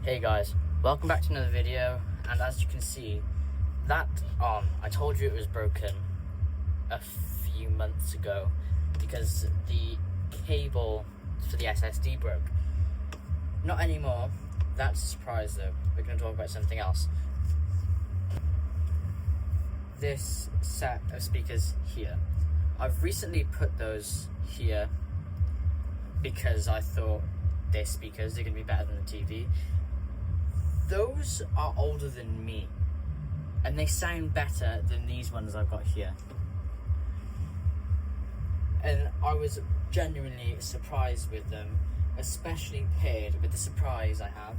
Hey guys, welcome back to another video, and as you can see, that arm, I told you it was broken a few months ago because the cable for the SSD broke. Not anymore. That's a surprise though. We're going to talk about something else. This set of speakers here, I've recently put those here because I thought their speakers are going to be better than the TV. Those are older than me, and they sound better than these ones I've got here. And I was genuinely surprised with them, especially paired with the surprise I have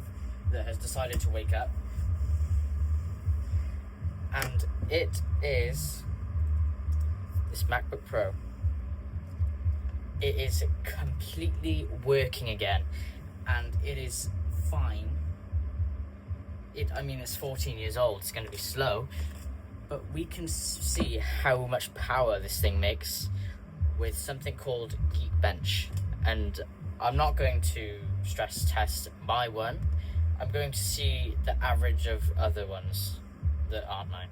that has decided to wake up. And it is this MacBook Pro. It is completely working again, and it is fine. It's 14 years old, it's going to be slow, but we can see how much power this thing makes with something called Geekbench. And I'm not going to stress test my one, I'm going to see the average of other ones that aren't mine.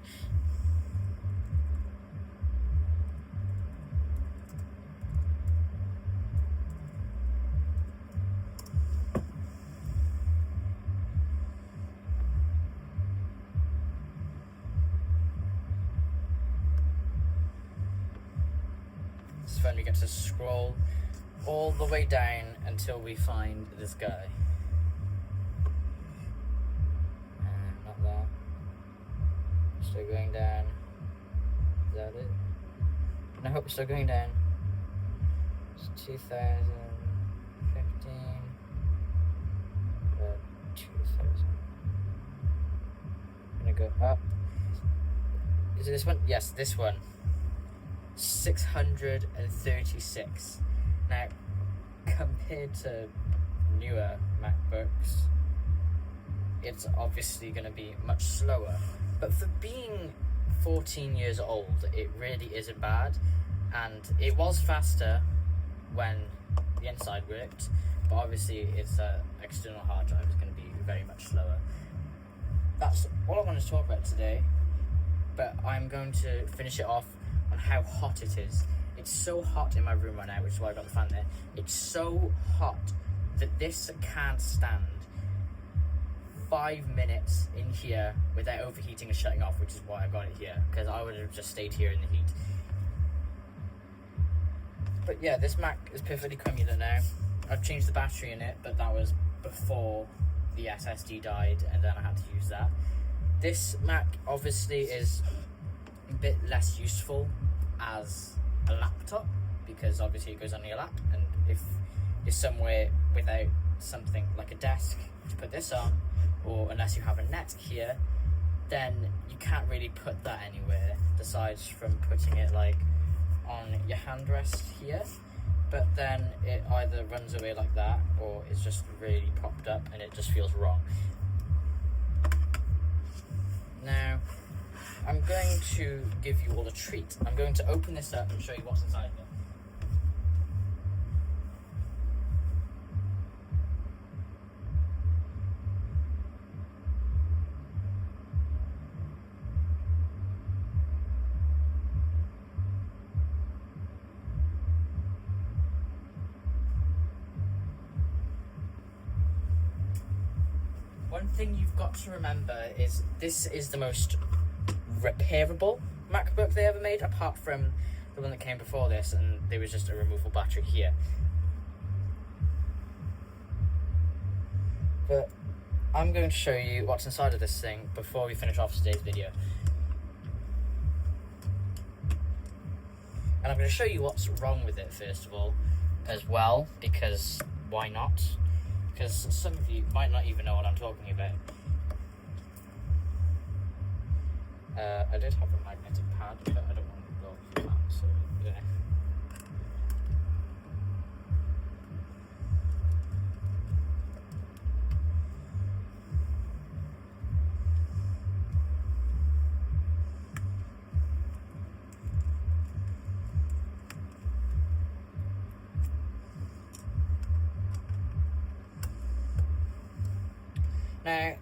It's fun, we get to scroll all the way down until we find this guy. Not that. Still going down. Is that it? No, I hope it's still going down. It's 2015. 2000. I'm gonna go up. Is it this one? Yes, this one. 636. Now, compared to newer MacBooks, it's obviously going to be much slower. But for being 14 years old, it really isn't bad. And it was faster when the inside worked, but obviously its external hard drive is going to be very much slower. That's all I wanted to talk about today, but I'm going to finish it off on how hot it is. It's so hot in my room right now, which is why I got the fan there. It's so hot that this can't stand 5 minutes in here without overheating and shutting off, which is why I got it here, because I would have just stayed here in the heat. But yeah, this Mac is perfectly commular now. I've changed the battery in it, but that was before the SSD died, and then I had to use that. This Mac obviously is a bit less useful as a laptop, because obviously it goes on your lap, and if you're somewhere without something like a desk to put this on, or unless you have a net here, then you can't really put that anywhere besides from putting it like on your handrest here. But then it either runs away like that, or it's just really propped up and it just feels wrong. Now, I'm going to give you all a treat. I'm going to open this up and show you what's inside of it. One thing you've got to remember is this is the most repairable MacBook they ever made, apart from the one that came before this, and there was just a removable battery here. But I'm going to show you what's inside of this thing before we finish off today's video. And I'm going to show you what's wrong with it first of all, as well, because why not? Because some of you might not even know what I'm talking about. I did have a magnetic pad, but I don't want to go through that, so yeah. Now,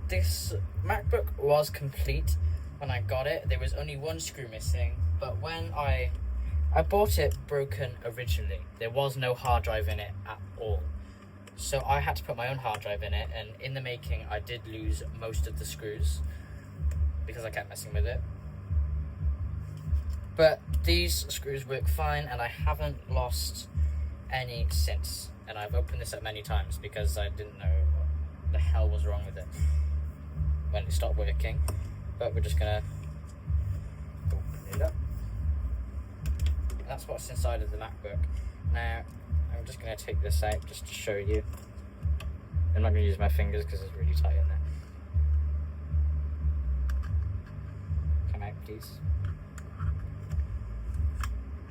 this MacBook was complete when I got it. There was only one screw missing, but when I bought it broken originally. There was no hard drive in it at all. So I had to put my own hard drive in it, and in the making I did lose most of the screws because I kept messing with it. But these screws work fine, and I haven't lost any since. And I've opened this up many times because I didn't know what the hell was wrong with it when it stopped working. But we're just gonna open it up. And that's what's inside of the MacBook. Now, I'm just gonna take this out just to show you. I'm not gonna use my fingers because it's really tight in there. Come out, please.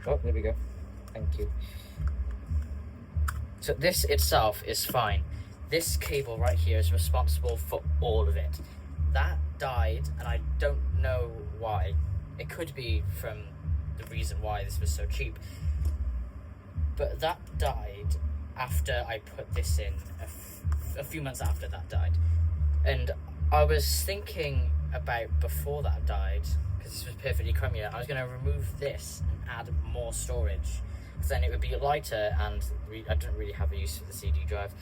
Oh, there we go. Thank you. So this itself is fine. This cable right here is responsible for all of it. That died, and I don't know why. It could be from the reason why this was so cheap. But that died after I put this in. A few months after that died. And I was thinking about before that died, because this was perfectly crummy, I was going to remove this and add more storage. Because then it would be lighter, and I didn't really have a use for the CD drive.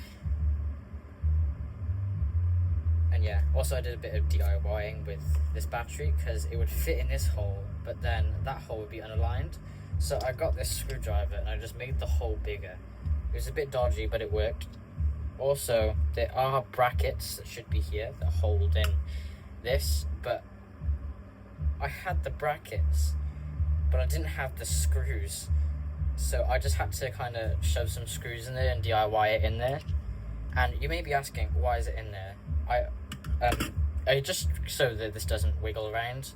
And yeah, also I did a bit of DIYing with this battery, because it would fit in this hole, but then that hole would be unaligned. So I got this screwdriver and I just made the hole bigger. It was a bit dodgy, but it worked. Also, there are brackets that should be here that hold in this, but I had the brackets, but I didn't have the screws. So I just had to kind of shove some screws in there and DIY it in there. And you may be asking, why is it in there? I just so that this doesn't wiggle around,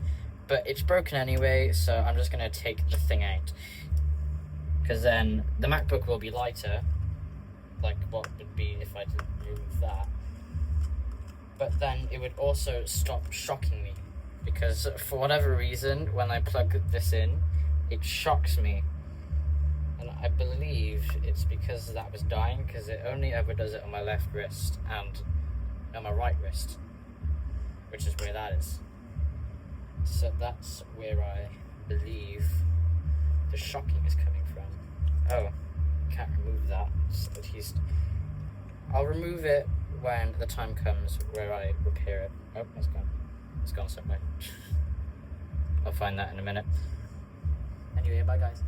but it's broken anyway, so I'm just going to take the thing out. Because then the MacBook will be lighter, like what would be if I didn't remove that. But then it would also stop shocking me, because for whatever reason, when I plug this in, it shocks me. And I believe it's because that was dying, because it only ever does it on my left wrist and on my right wrist, which is where that is. So that's where I believe the shocking is coming from. Oh, can't remove that. So at least I'll remove it when the time comes where I repair it. Oh, it's gone. It's gone somewhere. I'll find that in a minute. Anyway, bye guys.